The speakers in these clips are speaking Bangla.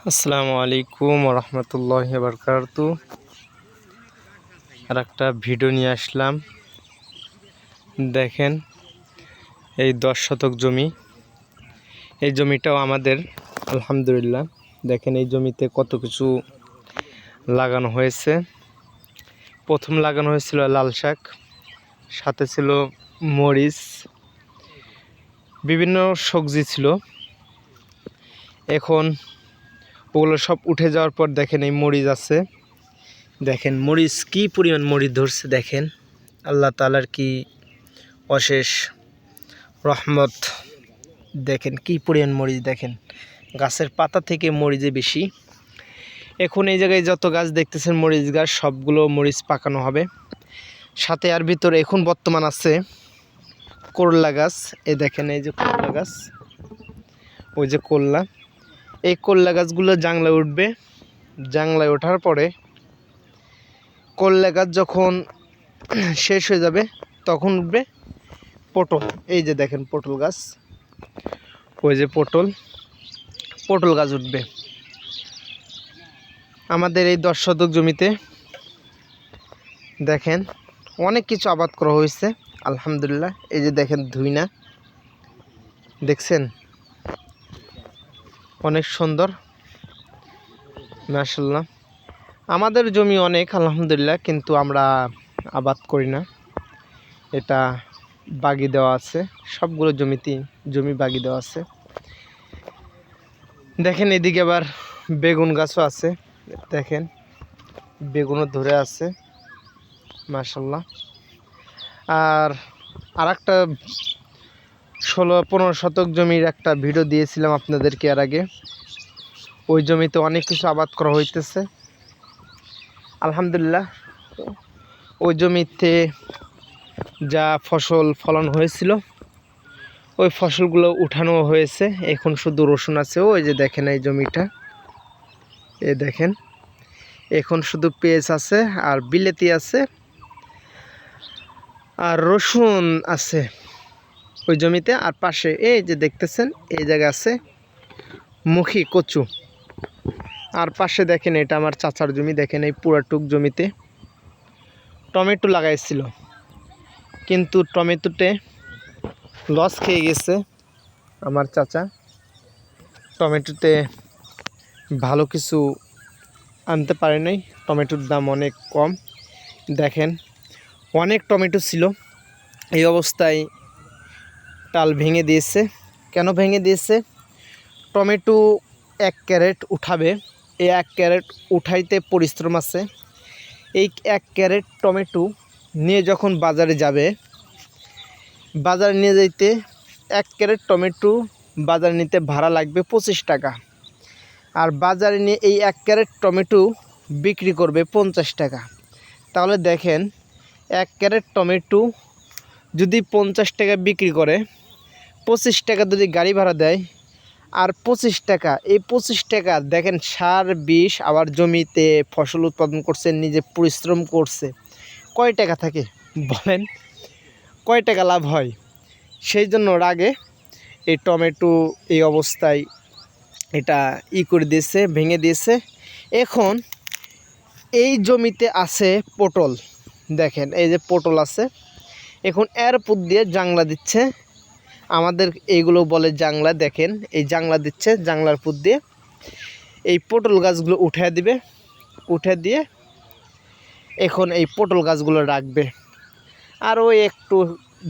আসসালামু আলাইকুম রহমতুল্লাহি বারকাতুহু। আর একটা ভিডিও নিয়ে আসলাম। দেখেন এই 10 শতক জমি, এই জমিটাও আমাদের আলহামদুলিল্লাহ। দেখেন এই জমিতে কত কিছু লাগানো হয়েছে। প্রথম লাগানো হয়েছিল লাল শাক, সাথে ছিল মরিচ, বিভিন্ন সবজি ছিল। এখন ওগুলো সব উঠে যাওয়ার পর দেখেন এই মরিচ আছে। দেখেন মরিচ কি পরিমাণ মরিচ ধরছে, দেখেন আল্লাহ তাআলার কি অশেষ রহমত। দেখেন কি পরিমাণ মরিচ, দেখেন গাছের পাতা থেকে মরিচে বেশি। এখন এই জায়গায় যত গাছ দেখতেছেন মরিচ গাছ, সবগুলো মরিচ পাকানো হবে। সাথে আর ভিতরে এখন বর্তমান আছে করলা গাছ। এই দেখেন এই যে করলা গাছ, ওই যে করলা, এই করলা গাছগুলো জাংলায় উঠবে। জাংলায় ওঠার পরে করলা গাছ যখন শেষ হয়ে যাবে তখন উঠবে পটল। এই যে দেখেন পটল গাছ, ওই যে পটল গাছ উঠবে। আমাদের এই 10 শতক জমিতে দেখেন অনেক কিছু আবাদ করা হয়েছে আলহামদুলিল্লাহ। এই যে দেখেন ধুইনা, দেখছেন অনেক সুন্দর মাশাআল্লাহ। আমাদের জমি অনেক আলহামদুলিল্লাহ, কিন্তু আমরা আবাদ করি না। এটা বাগি দেওয়া আছে, সবগুলো জমি বাগি দেওয়া আছে। দেখেন এদিকে আবার বেগুন গাছও আছে, দেখেন বেগুনও ধরে আছে মাশাআল্লাহ। আর একটা 16-15 শতক জমির একটা ভিডিও দিয়েছিলাম আপনাদেরকে এর আগে। ওই জমিতে অনেক কিছু আবাদ করা হইতেছে আলহামদুলিল্লাহ। ওই জমিতে যা ফসল ফলন হয়েছিল ওই ফসলগুলো উঠানো হয়েছে। এখন শুধু রসুন আছে। ওই যে দেখেন এই জমিটা, এই দেখেন এখন শুধু পেঁয়াজ আছে আর বিলেতি আছে আর রসুন আছে ওই জমিতে। আর পাশে এই যে দেখতেছেন এই জায়গা আছে মুখী কচু। আর পাশে দেখেন এটা আমার চাচার জমি। দেখেন এই পুরাটুক জমিতে টমেটো লাগাইছিল, কিন্তু টমেটোতে লস খেয়ে গেছে আমার চাচা। টমেটোতে ভালো কিছু আনতে পারে নাই, টমেটোর দাম অনেক কম। দেখেন অনেক টমেটো ছিল, এই অবস্থায় টাল ভেঙে দিয়েছে। কেন ভেঙে দিয়েছে? টমেটো 1 ক্যারেট উঠাবে, এই 1 ক্যারেট উঠাইতে পরিশ্রম আছে। এই 1 ক্যারেট টমেটো নিয়ে যখন বাজারে যাবে, বাজারে নিয়ে যাইতে 1 ক্যারেট টমেটো বাজারে নিতে ভাড়া লাগবে 25 টাকা। আর বাজারে নিয়ে এই 1 ক্যারেট টমেটো বিক্রি করবে 50 টাকা। তাহলে দেখেন 1 ক্যারেট টমেটো যদি 50 টাকা বিক্রি করে, 25 টাকা যদি গাড়ি ভাড়া দেয়, আর 25 টাকা, এই 25 টাকা দেখেন সার বিষ, আবার জমিতে ফসল উৎপাদন করছে, নিজে পরিশ্রম করছে, কয় টাকা থাকে বলেন? কয় টাকা লাভ হয়? সেই জন্য রাগে এই টমেটো এই অবস্থায় এটা করে দিয়েছে, ভেঙে দিয়েছে। এখন এই জমিতে আছে পটল। দেখেন এই যে পটল আছে, এখন এর উপর দিয়ে জাংলা দিচ্ছে। আমাদের এইগুলো বলে জাংলা। দেখেন এই জাংলা দিচ্ছে, জাংলার উপর দিয়ে এই পটল গাছগুলো উঠে দিবে। উঠে দিয়ে এখন এই পটল গাছগুলো রাখবে। আর ওই একটু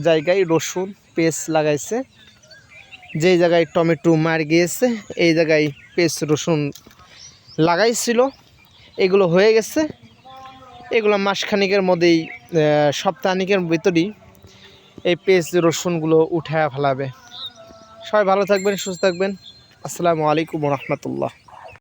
জায়গায় রসুন পেঁয়াজ লাগাইছে। যেই জায়গায় টমেটো মার গিয়েছে এই জায়গায় পেঁয়াজ রসুন লাগাইছিল, এগুলো হয়ে গেছে। এগুলো মাসখানিকের মধ্যেই, সপ্তাহখানিকের ভিতরেই এই পেঁয়াজ রসুনগুলো উঠে ফেলাবে। সবাই ভালো থাকবেন, সুস্থ থাকবেন। আসসালামু আলাইকুম রহমতুল্লাহ।